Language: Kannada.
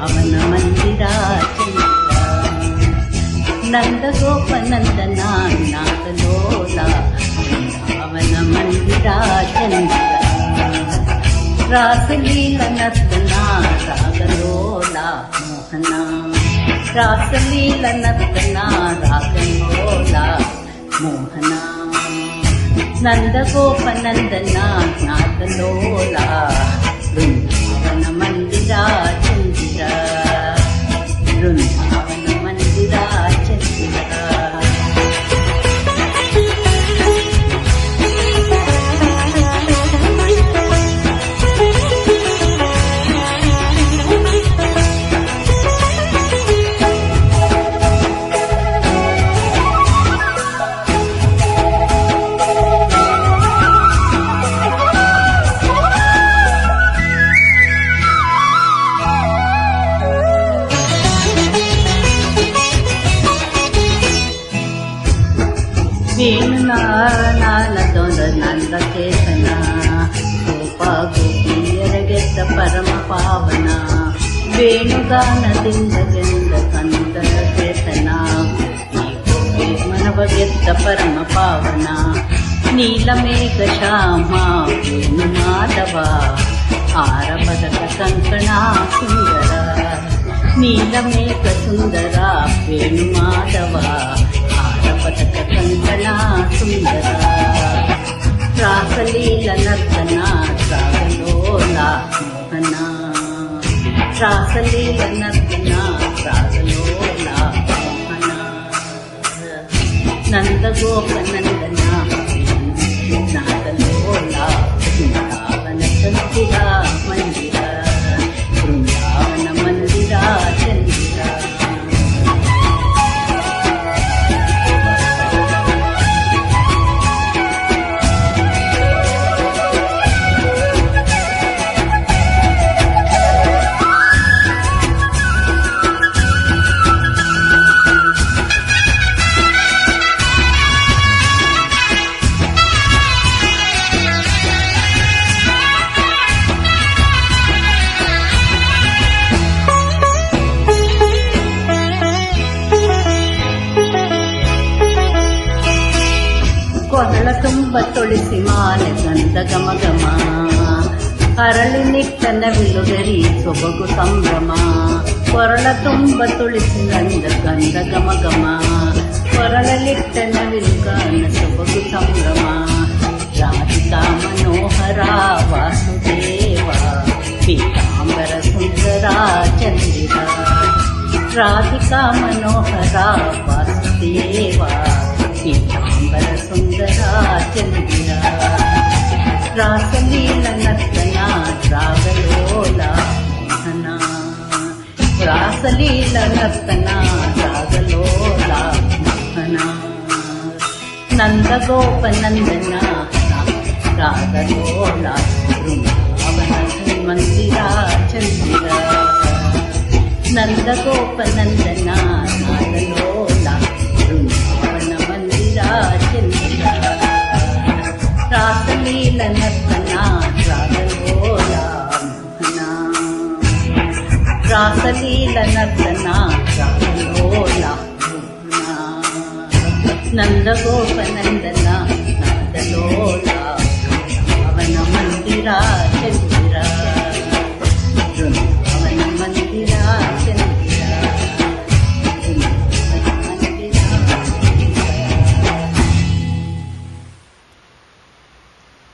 ಬೃಂದಾವನ ಮಂದಿರ ಚಂದ್ರ ನಂದ ಗೋಪ ನಂದನ ನಾಗಲೋಲ ಬೃಂದಾವನ ಮಂದಿರ ಚಂದ್ರ ರಾಸಲೀಲ ನರ್ತನ ರಾಗಲೋಲ ಮೋಹನ ರಾಸಲೀಲ ನರ್ತನ ರಾಗಲೋಲ ಮೋಹನ ನಂದ ಗೋಪ ನಂದನ ನಾಗಲೋಲ ಬೃಂದಾವನ ಮಂದಿರ ಚಂದಿರ ಬೃಂದಾವನ ಮಂದಿರ ಚಂದಿರ ವೇಣುನಾನದೊಂದ ನಂದ ಚೇತನ ಗೋಪ ಗೋಪಿಯರಗೆದ್ದ ಪರಮ ಪಾವನ ವೇಣುಗಾನದಿಂದ ಗೆಂದ ಕಂದರ ಚೇತನ ಮನವ ಗೆದ್ದ ಪರಮ ಪಾವನ ನೀಲಮೇಘ ಶ್ಯಾಮ ವೇಣು ಮಾಧವ ಆರಪದಕ ಕಂಕಣ ಸುಂದರ ನೀಲಮೇಘ ಸುಂದರ ವೇಣು ಮಾಧವ ಪದಕ ಕಂಕಣ ಸುಂದರ ರಾಸಲೀಲ ನರ್ತನ ರಾಗಲೋಲ ಮೋಹನ ರಾಸಲೀಲ ನರ್ತನ ರಾಗಲೋಲ ಮೋಹನ ನಂದ ಗೋಪ ನಂದನ ನಾಗಲೋಲ ಬೃಂದಾವನ ಚಂದಿರ ಮಂದಿರ ಬೃಂದಾವನ ಮಂದಿರ ಚಂದಿರ ಕೊರಳ ತುಂಬ ತೊಳಿಸಿ ಮಾಲೆ ಗಂಧ ಗಮ ಗಮ ಅರಳಿ ನಿಟ್ಟನ ವಿಲುಗರಿ ಸೊಬಗು ಸಂಭ್ರಮ ಕೊರಳ ತುಂಬ ತುಳಿಸಿ ಗಂಧ ಗಮ ಗಮ ಕೊರಳಲಿಟ್ಟನ ವಿಲುಗಾನ ಸೊಬಗು ಸಂಭ್ರಮ ರಾಧಿಕಾ ಮನೋಹರ ವಾಸುದೇವ ಪೀತಾಂಬರ ಸುಂದರ ಚಂದಿರ ರಾಧಿಕಾ ಮನೋಹರ ವಾಸುದೇವ ಪೀತಾಂಬರ ಸುಂದರ ಚಂದಿರ ರಾಸಲೀಲ ನರ್ತನ ರಾಗಲೋಲ ಮೋಹನ ರಾಸಲೀಲ ನರ್ತನ ರಾಗಲೋಲ ಮೋಹನ ನಂದ ಗೋಪ ನಂದನ ರಾಗಲೋಲ ಬೃಂದಾವನ ಮಂದಿರ ಚಂದಿರ ನಂದ ಗೋಪ ನಂದನ ರಾಗಲೋಲ ಬೃಂದಾವನ ಮಂದಿರ ಚಂದಿರ ರಾಸಲೀಲ ನರ್ತನ ರಾಗಲೋಲ ಮೋಹನ ರಾಸಲೀಲ ನರ್ತನ ರಾಗಲೋಲ ಮೋಹನ ನಂದ ಗೋಪ ನಂದನ ನಾಗಲೋಲ